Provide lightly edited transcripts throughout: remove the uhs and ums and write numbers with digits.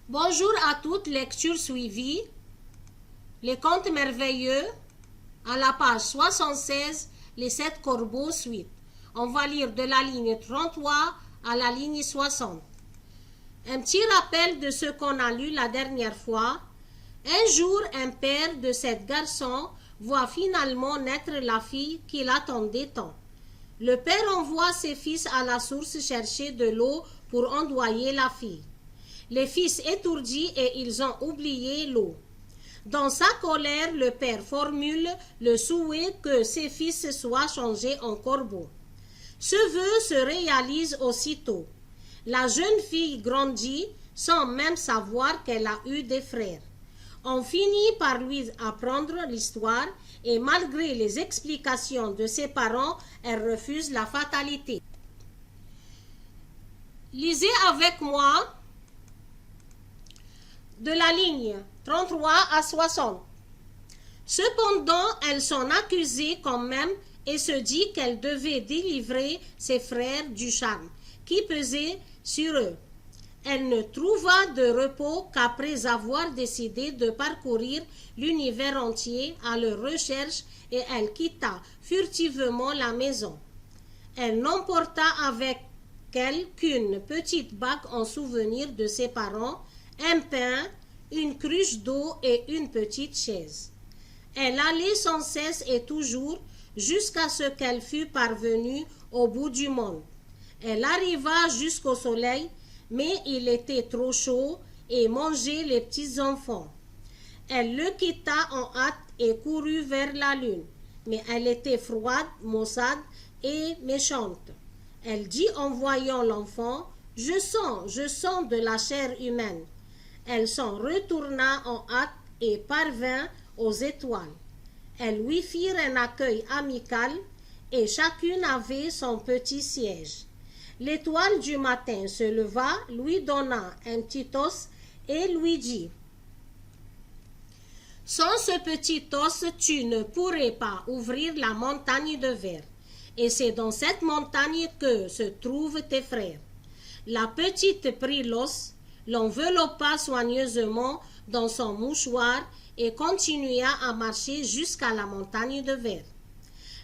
Bonjour à toutes, lecture suivie. Les contes merveilleux, à la page 76, les 7 corbeaux, suite. On va lire de la ligne 33 à la ligne 60. Un petit rappel de ce qu'on a lu la dernière fois. Un jour, un père de 7 garçons voit finalement naître la fille qu'il attendait tant. Le père envoie ses fils à la source chercher de l'eau pour ondoyer la fille. Les fils étourdis et ils ont oublié l'eau. Dans sa colère, le père formule le souhait que ses fils soient changés en corbeaux. Ce vœu se réalise aussitôt. La jeune fille grandit sans même savoir qu'elle a eu des frères. On finit par lui apprendre l'histoire et malgré les explications de ses parents, elle refuse la fatalité. Lisez avec moi de la ligne 33 à 60. Cependant, elles sont accusées quand même et se dit qu'elle devait délivrer ses frères du charme qui pesait sur eux. Elle ne trouva de repos qu'après avoir décidé de parcourir l'univers entier à leur recherche et elle quitta furtivement la maison. Elle n'emporta avec elle qu'une petite bague en souvenir de ses parents, un pain, une cruche d'eau et une petite chaise. Elle allait sans cesse et toujours jusqu'à ce qu'elle fût parvenue au bout du monde. Elle arriva jusqu'au soleil, mais il était trop chaud et mangeait les petits enfants. Elle le quitta en hâte et courut vers la lune, mais elle était froide, maussade et méchante. Elle dit en voyant l'enfant, « je sens de la chair humaine. » Elle s'en retourna en hâte et parvint aux étoiles. Elles lui firent un accueil amical et chacune avait son petit siège. L'étoile du matin se leva, lui donna un petit os et lui dit « Sans ce petit os, tu ne pourrais pas ouvrir la montagne de verre. Et c'est dans cette montagne que se trouvent tes frères. » La petite prit l'os, l'enveloppa soigneusement dans son mouchoir et continua à marcher jusqu'à la montagne de verre.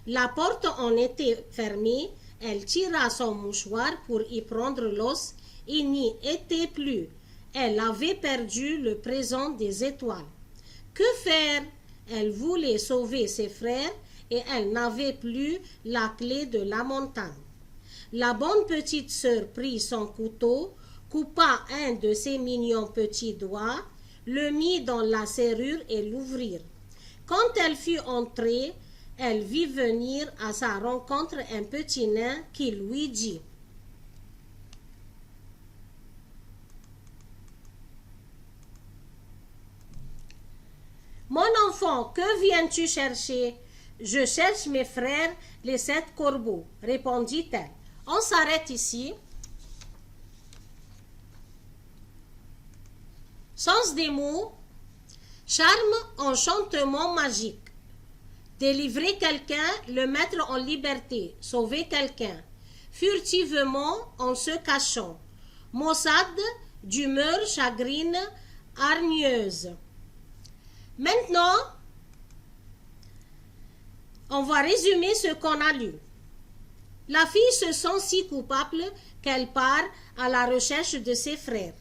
La porte en était fermée, elle tira son mouchoir pour y prendre l'os, il n'y était plus. Elle avait perdu le présent des étoiles. Que faire? Elle voulait sauver ses frères et elle n'avait plus la clé de la montagne. La bonne petite sœur prit son couteau, coupa un de ses mignons petits doigts, le mit dans la serrure et l'ouvrit. Quand elle fut entrée, elle vit venir à sa rencontre un petit nain qui lui dit « Mon enfant, que viens-tu chercher? »« Je cherche mes frères, les 7 corbeaux, » répondit-elle. On s'arrête ici. Sens des mots, charme, enchantement magique. Délivrer quelqu'un, le mettre en liberté, sauver quelqu'un. Furtivement, en se cachant. Maussade, d'humeur chagrine, hargneuse. Maintenant, on va résumer ce qu'on a lu. La fille se sent si coupable qu'elle part à la recherche de ses frères.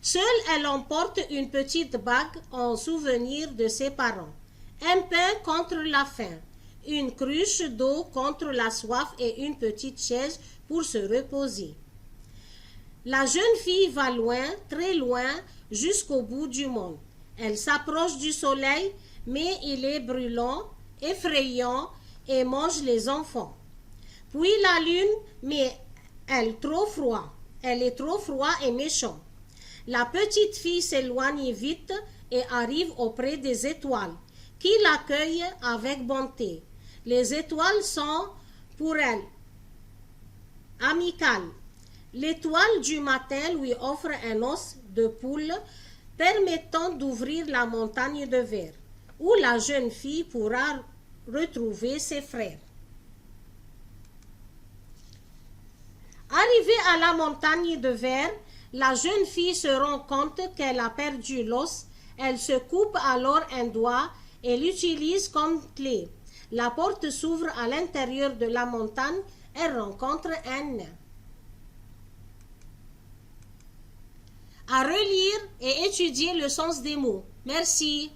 Seule, elle emporte une petite bague en souvenir de ses parents, un pain contre la faim, une cruche d'eau contre la soif et une petite chaise pour se reposer. La jeune fille va loin, très loin, jusqu'au bout du monde. Elle s'approche du soleil, mais il est brûlant, effrayant et mange les enfants. Puis la lune, mais elle est trop froide et méchante. La petite fille s'éloigne vite et arrive auprès des étoiles, qui l'accueillent avec bonté. Les étoiles sont, pour elle, amicales. L'étoile du matin lui offre un os de poule permettant d'ouvrir la montagne de verre, où la jeune fille pourra retrouver ses frères. Arrivée à la montagne de verre, La jeune fille se rend compte qu'elle a perdu l'os. Elle se coupe alors un doigt et l'utilise comme clé. La porte s'ouvre à l'intérieur de la montagne. Elle rencontre un nain. À relire et étudier le sens des mots. Merci.